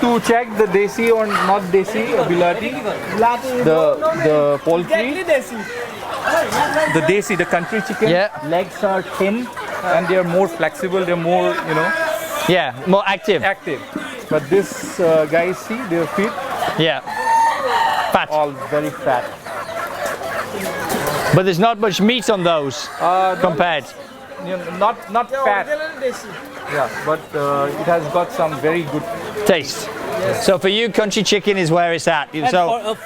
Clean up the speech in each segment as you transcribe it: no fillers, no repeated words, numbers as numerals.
To check the desi or not desi, bilati, the poultry, the desi, the country chicken, legs are thin and they are more flexible, they're more, you know. Yeah, more active. But this guys, see their feet, fat. all very fat. But there's not much meat on those compared. You know, not fat. Yeah, but it has got some very good Taste. Yes. So for you, country chicken is where it's at. So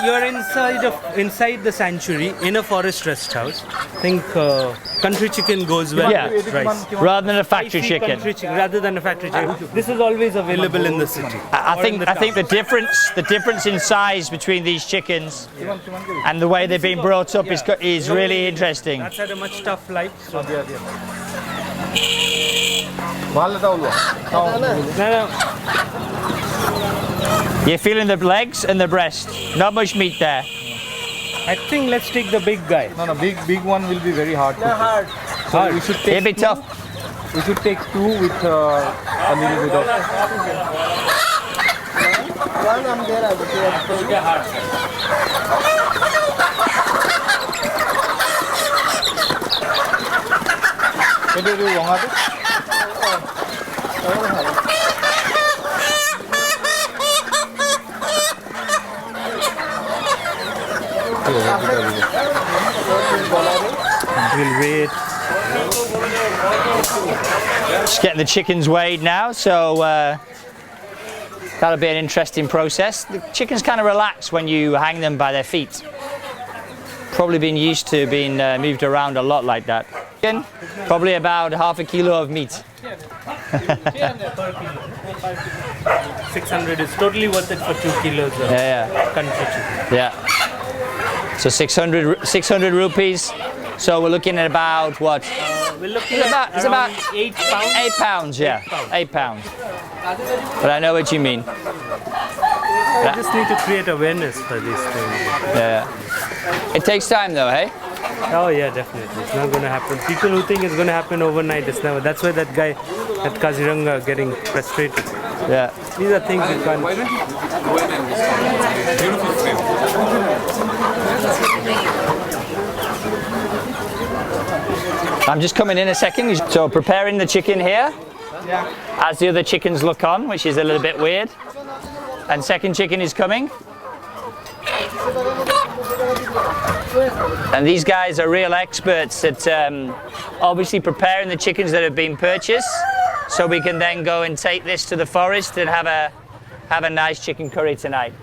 you're inside the sanctuary in a forest rest house. I think country chicken goes well with rice. Rather than a factory chicken. Rather than a factory chicken. This is always available in the city. I think the difference in size between these chickens and the way they've been brought up is really interesting. That's had a much tough life. So. You're feeling the legs and the breast. Not much meat there. I think let's take the big guy. No, big one will be very hard. So we should take It'll be tough. We should take two with a little bit of. We'll wait. Just getting the chickens weighed now, so that'll be an interesting process. The chickens kind of relax when you hang them by their feet. Probably been used to being moved around a lot like that. Probably about half a kilo of meat. 600 is totally worth it for 2 kilos of country chicken. Yeah. So 600 rupees. So we're looking at about what? We're looking at about 8 pounds. 8 pounds, yeah. 8 pounds. But I know what you mean. I just need to create awareness for these things. Yeah. It takes time though, hey? Oh yeah, definitely. It's not going to happen. People who think it's going to happen overnight, it's never. That's why that guy at Kaziranga getting frustrated. Yeah. These are things you can't. I'm just coming in a second. So preparing the chicken here. As the other chickens look on, which is a little bit weird. And second chicken is coming. And these guys are real experts at obviously preparing the chickens that have been purchased, so we can then go and take this to the forest and have a nice chicken curry tonight.